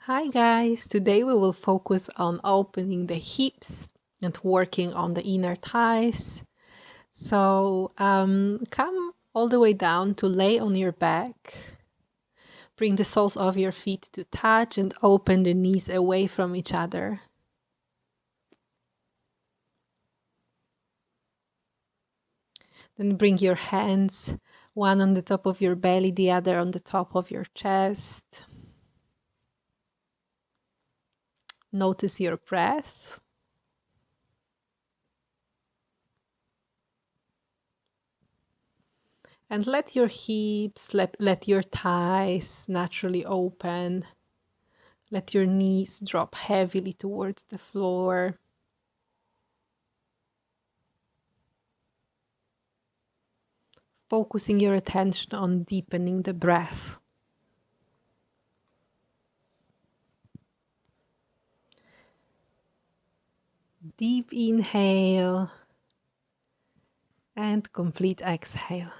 Hi guys, today we will focus on opening the hips and working on the inner thighs. So come all the way down to lay on your back. Bring the soles of your feet to touch and open the knees away from each other. Then bring your hands, one on the top of your belly, the other on the top of your chest. Notice your breath. And let your hips, let your thighs naturally open. Let your knees drop heavily towards the floor. Focusing your attention on deepening the breath. Deep inhale and complete exhale.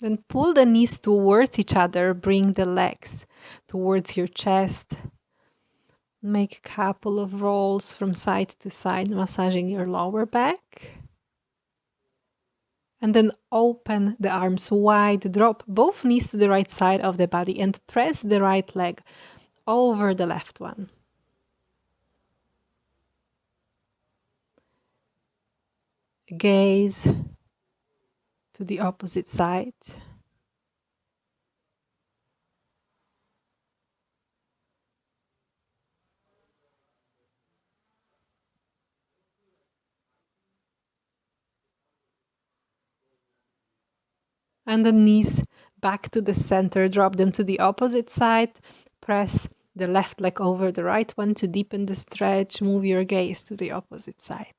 Then pull the knees towards each other, bring the legs towards your chest. Make a couple of rolls from side to side, massaging your lower back. And then open the arms wide, drop both knees to the right side of the body and press the right leg over the left one. Gaze to the opposite side. And the knees back to the center, drop them to the opposite side. Press the left leg over the right one to deepen the stretch. Move your gaze to the opposite side.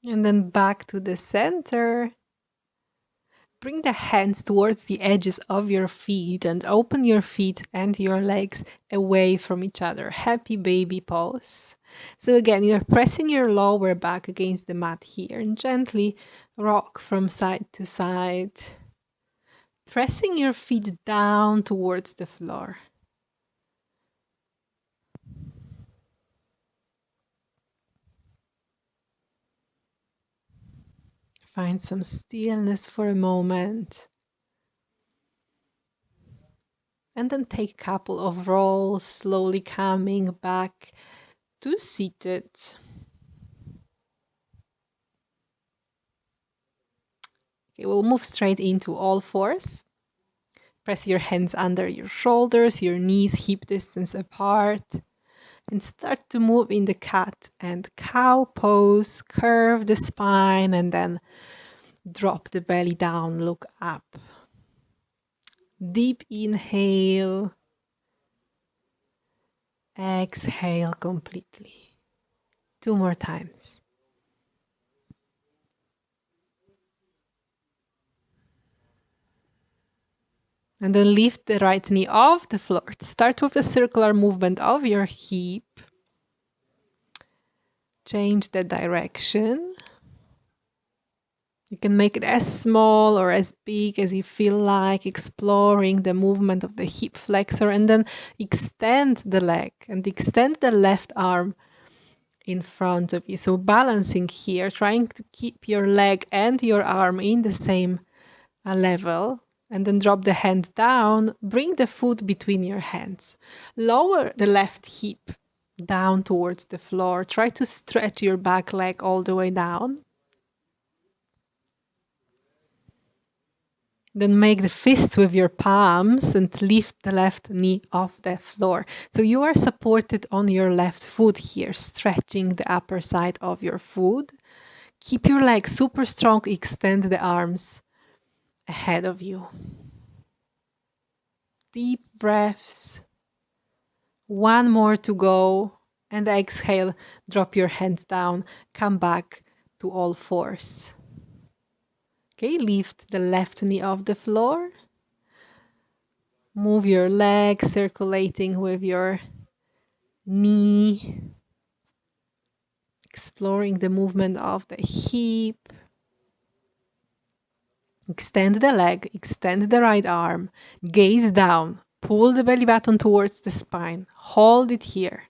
And then back to the center. Bring the hands towards the edges of your feet and open your feet and your legs away from each other. Happy baby pose. So again, you're pressing your lower back against the mat here and gently rock from side to side. Pressing your feet down towards the floor. Find some stillness for a moment. And then take a couple of rolls, slowly coming back to seated. Okay, we'll move straight into all fours. Press your hands under your shoulders, your knees hip distance apart. And start to move in the cat and cow pose. Curve the spine and then drop the belly down, look up. Deep inhale. Exhale completely. 2 more times. And then lift the right knee off the floor. Start with the circular movement of your hip. Change the direction. You can make it as small or as big as you feel like, exploring the movement of the hip flexor, and then extend the leg and extend the left arm in front of you. So balancing here, trying to keep your leg and your arm in the same level, and then drop the hand down, bring the foot between your hands. Lower the left hip down towards the floor. Try to stretch your back leg all the way down. Then make the fist with your palms and lift the left knee off the floor. So you are supported on your left foot here, stretching the upper side of your foot. Keep your legs super strong, extend the arms ahead of you. deep breaths. One more to go. And exhale, drop your hands down, come back to all fours. Okay, lift the left knee off the floor. Move your leg, circulating with your knee. Exploring the movement of the hip. Extend the leg, extend the right arm, gaze down, pull the belly button towards the spine. Hold it here.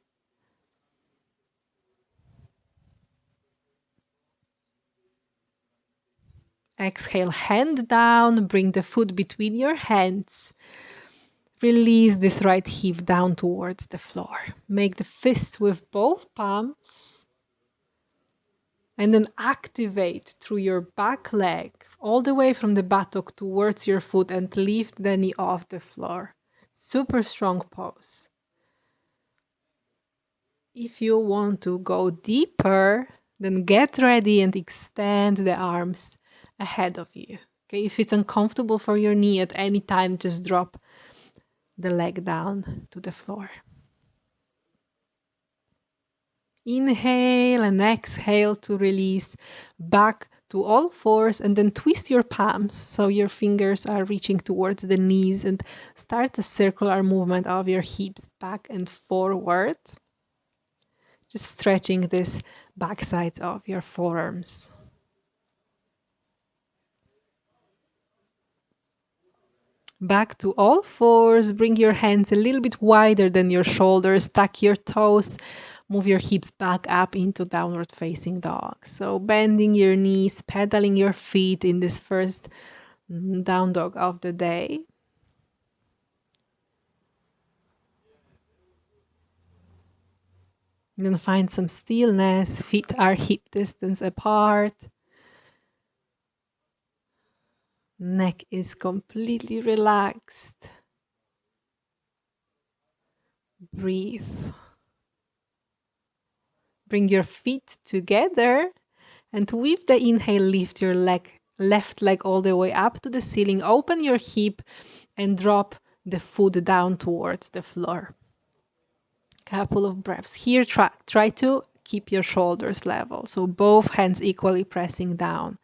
Exhale, hand down, bring the foot between your hands. Release this right hip down towards the floor. Make the fist with both palms. And then activate through your back leg, all the way from the buttock towards your foot, and lift the knee off the floor. Super strong pose. If you want to go deeper, then get ready and extend the arms ahead of you. Okay, if it's uncomfortable for your knee at any time, just drop the leg down to the floor. Inhale and exhale to release back to all fours, and then twist your palms so your fingers are reaching towards the knees, and start a circular movement of your hips back and forward. Just stretching this back sides of your forearms. Back to all fours. Bring your hands a little bit wider than your shoulders. Tuck your toes. Move your hips back up into downward facing dog. So bending your knees, pedaling your feet in this first down dog of the day. Then find some stillness. Feet are hip distance apart. Neck is completely relaxed. Breathe. Bring your feet together, and with the inhale, lift your left leg all the way up to the ceiling. Open your hip and drop the foot down towards the floor. Couple of breaths here. Try to keep your shoulders level, so both hands equally pressing down.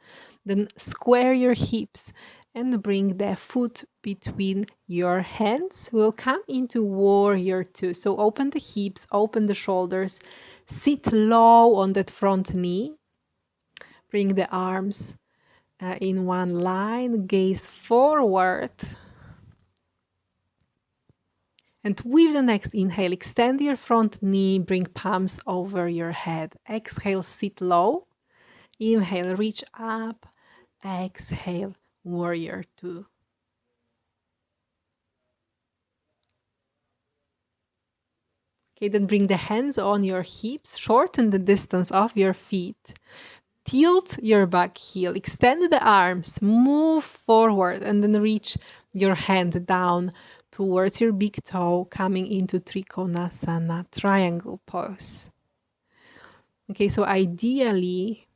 Then square your hips and bring the foot between your hands. We'll come into warrior two. So open the hips, open the shoulders, sit low on that front knee. Bring the arms in one line, gaze forward. And with the next inhale, extend your front knee, bring palms over your head. Exhale, sit low. Inhale, reach up. Exhale, warrior two. Okay, then bring the hands on your hips, shorten the distance of your feet. Tilt your back heel, extend the arms, move forward, and then reach your hand down towards your big toe, coming into Trikonasana, triangle pose. Okay, so ideally,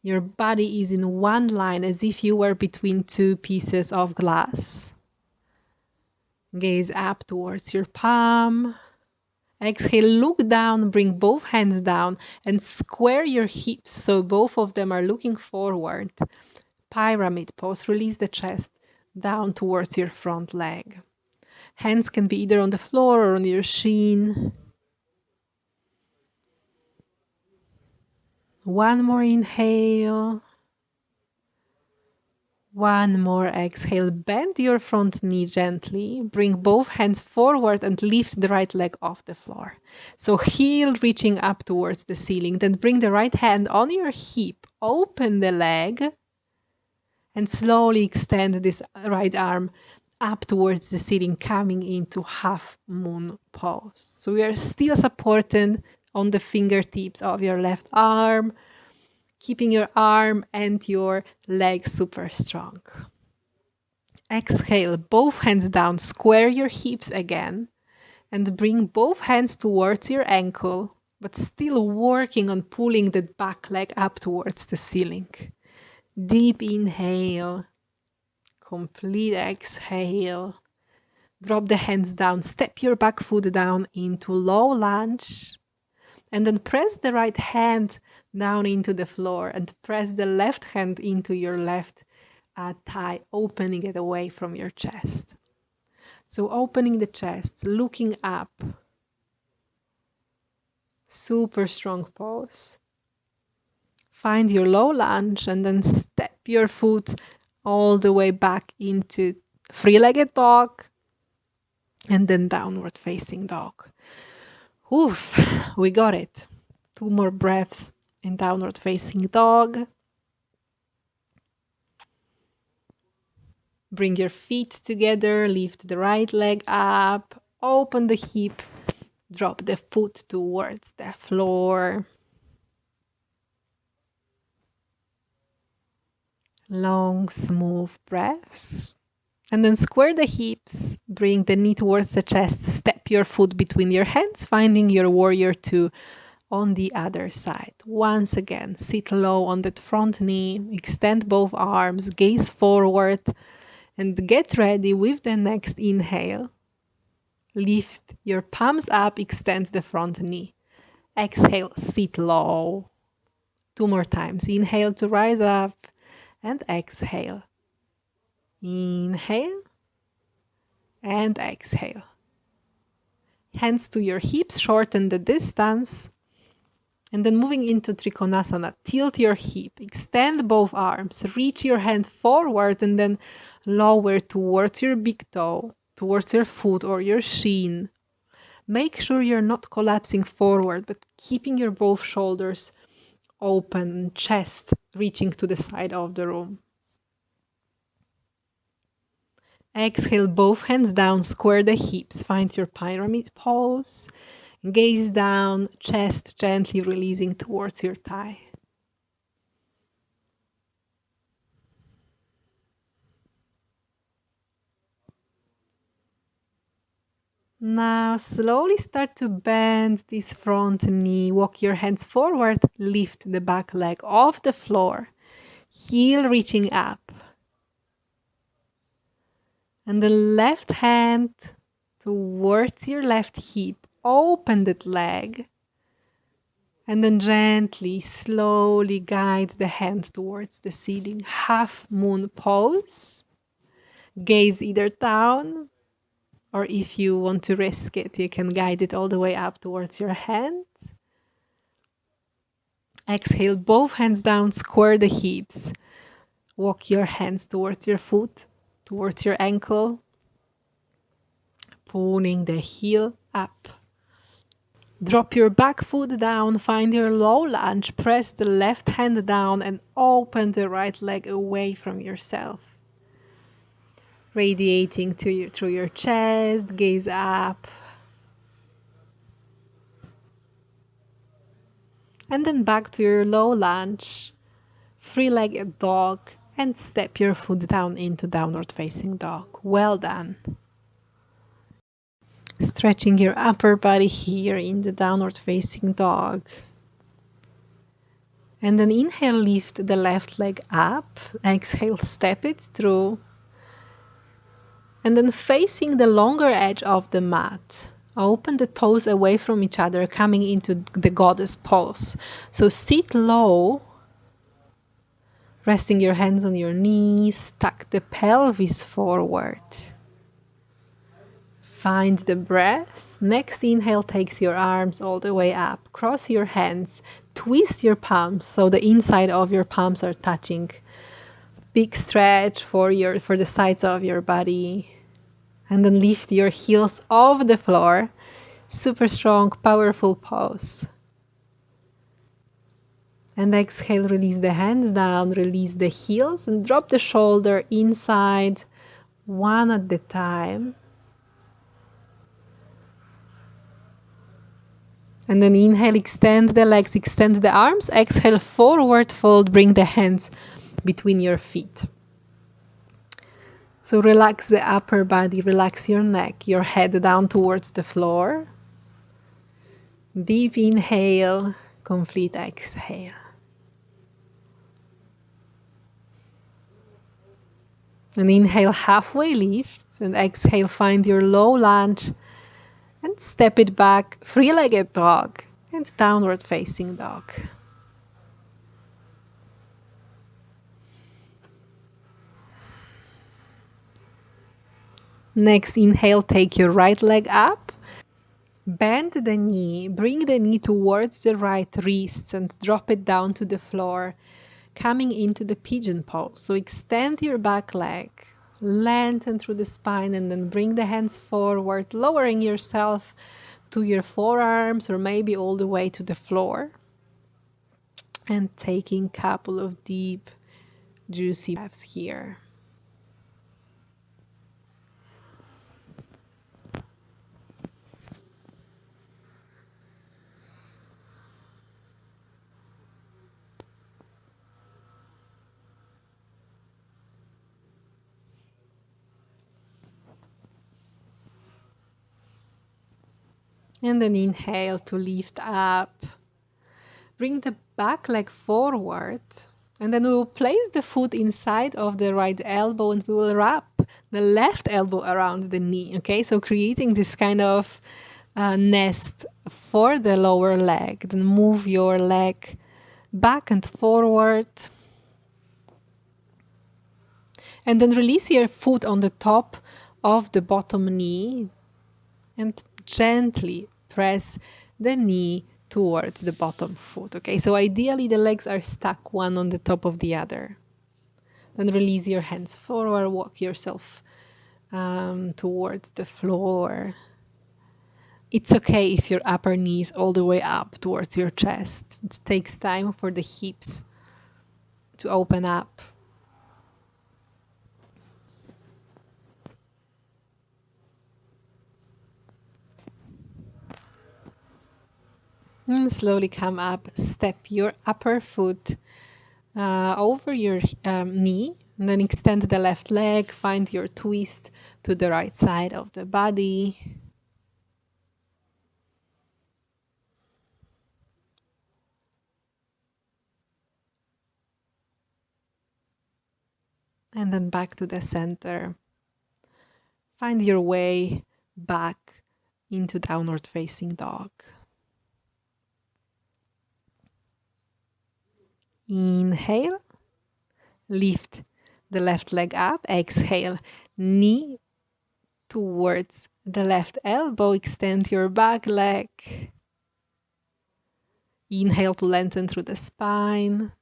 your body is in one line as if you were between two pieces of glass. Gaze up towards your palm. Exhale, look down, bring both hands down and square your hips so both of them are looking forward. Pyramid pose, release the chest down towards your front leg. Hands can be either on the floor or on your shin. One more inhale. One more exhale. Bend your front knee gently. Bring both hands forward and lift the right leg off the floor. So heel reaching up towards the ceiling. Then bring the right hand on your hip. Open the leg. And slowly extend this right arm up towards the ceiling, coming into half moon pose. So we are still supported on the fingertips of your left arm, keeping your arm and your leg super strong. Exhale, both hands down, square your hips again, and bring both hands towards your ankle, but still working on pulling the back leg up towards the ceiling. Deep inhale, complete exhale. Drop the hands down, step your back foot down into low lunge, and then press the right hand down into the floor and press the left hand into your left thigh, opening it away from your chest. So opening the chest, looking up, super strong pose. Find your low lunge and then step your foot all the way back into three-legged dog and then downward facing dog. Oof, we got it. 2 more breaths in downward facing dog. Bring your feet together, lift the right leg up, open the hip, drop the foot towards the floor. Long, smooth breaths. And then square the hips, bring the knee towards the chest, step your foot between your hands, finding your warrior two on the other side. Once again, sit low on that front knee, extend both arms, gaze forward, and get ready with the next inhale. Lift your palms up, extend the front knee. Exhale, sit low. 2 more times. Inhale to rise up and exhale. Inhale and exhale. Hands to your hips, shorten the distance. And then moving into Trikonasana, tilt your hip, extend both arms, reach your hand forward and then lower towards your big toe, towards your foot or your shin. Make sure you're not collapsing forward, but keeping your both shoulders open, chest reaching to the side of the room. Exhale, both hands down, square the hips, find your pyramid pose. Gaze down, chest gently releasing towards your thigh. Now slowly start to bend this front knee. Walk your hands forward, lift the back leg off the floor. Heel reaching up. And the left hand towards your left hip. Open that leg. And then gently, slowly guide the hand towards the ceiling. Half moon pose. Gaze either down, or if you want to risk it, you can guide it all the way up towards your hand. Exhale, both hands down, square the hips. Walk your hands towards your foot, towards your ankle. Pulling the heel up. Drop your back foot down, find your low lunge, press the left hand down and open the right leg away from yourself. Radiating through your chest, gaze up. And then back to your low lunge, three-legged dog, and step your foot down into downward facing dog. Well done. Stretching your upper body here in the downward facing dog. And then inhale, lift the left leg up. Exhale, step it through. And then facing the longer edge of the mat. Open the toes away from each other, coming into the goddess pose. So sit low, resting your hands on your knees, tuck the pelvis forward. Find the breath. Next inhale takes your arms all the way up. Cross your hands, twist your palms so the inside of your palms are touching. Big stretch for the sides of your body. And then lift your heels off the floor. Super strong, powerful pose. And exhale, release the hands down, release the heels, and drop the shoulder inside, one at a time. And then inhale, extend the legs, extend the arms. Exhale, forward fold, bring the hands between your feet. So relax the upper body, relax your neck, your head down towards the floor. Deep inhale, complete exhale. And inhale, halfway lift, and exhale, find your low lunge and step it back, three-legged dog and downward facing dog. Next, inhale, take your right leg up, bend the knee, bring the knee towards the right wrist and drop it down to the floor, coming into the pigeon pose. So extend your back leg, lengthen through the spine, and then bring the hands forward, lowering yourself to your forearms or maybe all the way to the floor. And taking a couple of deep, juicy breaths here. And then inhale to lift up. Bring the back leg forward. And then we will place the foot inside of the right elbow and we will wrap the left elbow around the knee. Okay, so creating this kind of nest for the lower leg. Then move your leg back and forward. And then release your foot on the top of the bottom knee and gently press the knee towards the bottom foot. Okay, so ideally the legs are stuck one on the top of the other. Then release your hands forward, walk yourself towards the floor. It's okay if your upper knee is all the way up towards your chest. It takes time for the hips to open up. And slowly come up, step your upper foot over your knee, and then extend the left leg, find your twist to the right side of the body. And then back to the center. Find your way back into downward facing dog. Inhale, lift the left leg up. Exhale, knee towards the left elbow. Extend your back leg. Inhale to lengthen through the spine.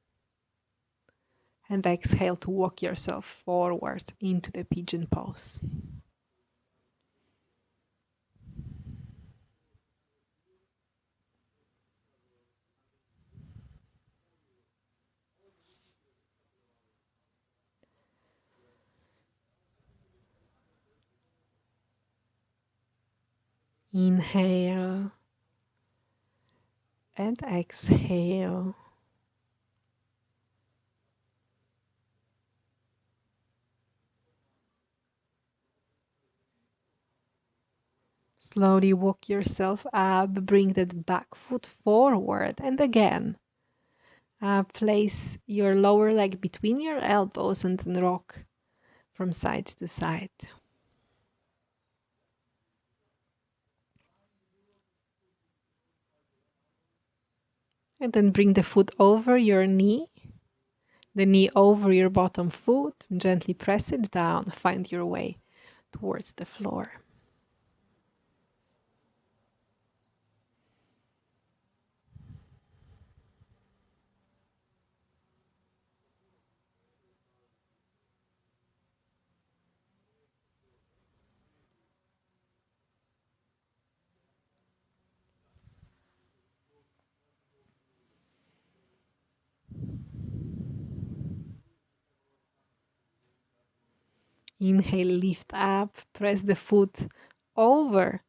And exhale to walk yourself forward into the pigeon pose. Inhale and exhale. Slowly walk yourself up, bring that back foot forward, and again, place your lower leg between your elbows and then rock from side to side. And then bring the foot over your knee, the knee over your bottom foot, and gently press it down, find your way towards the floor. Inhale, lift up, press the foot over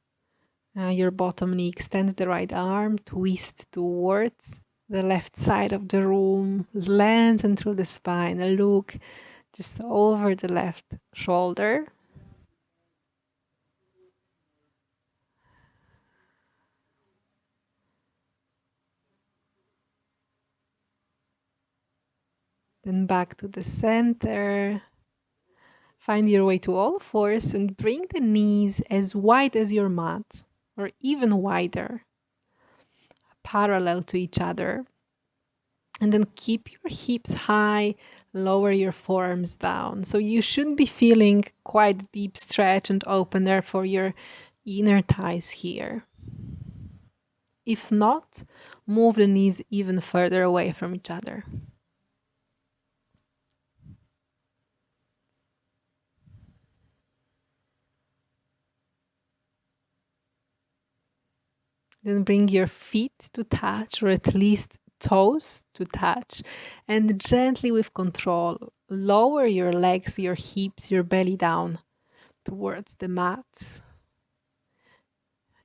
your bottom knee, extend the right arm, twist towards the left side of the room, lengthen through the spine, look just over the left shoulder. Then back to the center. Find your way to all fours and bring the knees as wide as your mat or even wider, parallel to each other. And then keep your hips high, lower your forearms down. So you should be feeling quite deep stretch and opener for your inner thighs here. If not, move the knees even further away from each other. Then bring your feet to touch, or at least toes to touch, and gently with control, lower your legs, your hips, your belly down towards the mat.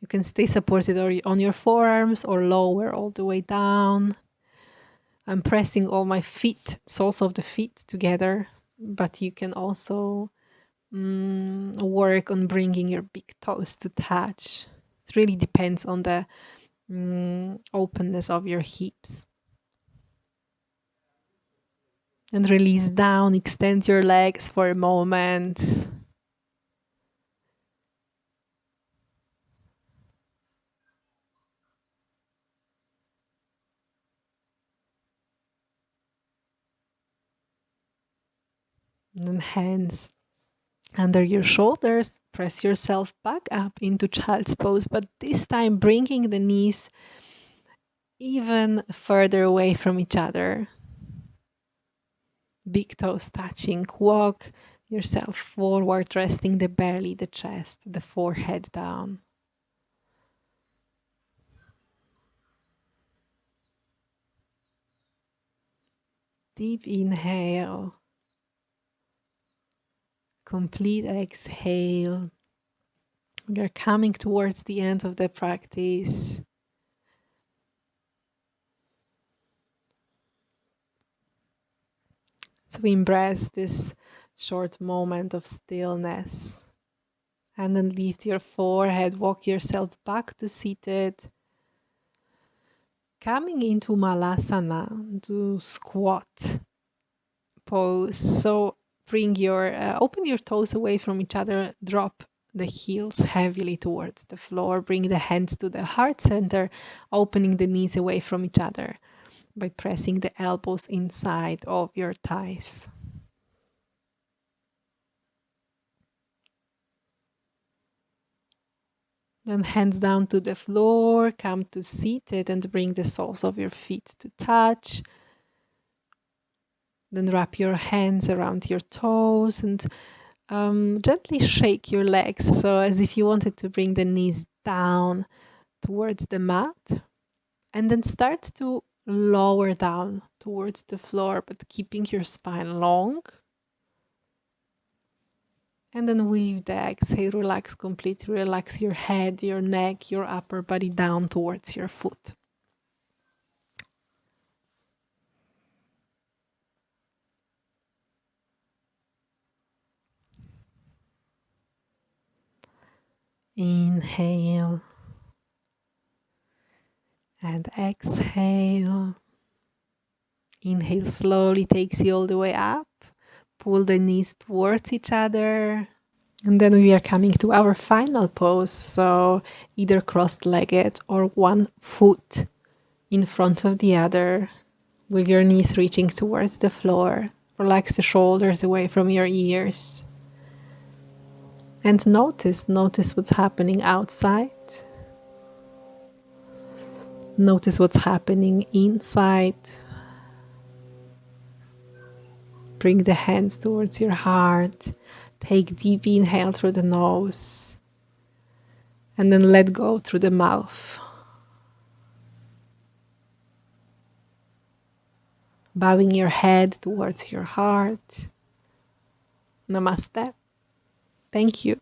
You can stay supported on your forearms or lower all the way down. I'm pressing all my feet, soles of the feet together, but you can also work on bringing your big toes to touch. It really depends on the openness of your hips. And release down, extend your legs for a moment. And then hands under your shoulders, press yourself back up into child's pose, but this time bringing the knees even further away from each other. Big toes touching. Walk yourself forward, resting the belly, the chest, the forehead down. Deep inhale. Complete exhale. We are coming towards the end of the practice. So embrace this short moment of stillness. And then lift your forehead, walk yourself back to seated. Coming into Malasana, to squat pose. So bring your, open your toes away from each other, drop the heels heavily towards the floor, bring the hands to the heart center, opening the knees away from each other by pressing the elbows inside of your thighs. Then hands down to the floor, come to seated and bring the soles of your feet to touch. Then wrap your hands around your toes and gently shake your legs, so as if you wanted to bring the knees down towards the mat. And then start to lower down towards the floor, but keeping your spine long. And then with the exhale, relax completely. Relax your head, your neck, your upper body down towards your foot. Inhale and exhale. Inhale slowly takes you all the way up. Pull the knees towards each other. And then we are coming to our final pose. So either cross-legged or one foot in front of the other with your knees reaching towards the floor. Relax the shoulders away from your ears. And notice what's happening outside. Notice what's happening inside. Bring the hands towards your heart. Take deep inhale through the nose. And then let go through the mouth. Bowing your head towards your heart. Namaste. Thank you.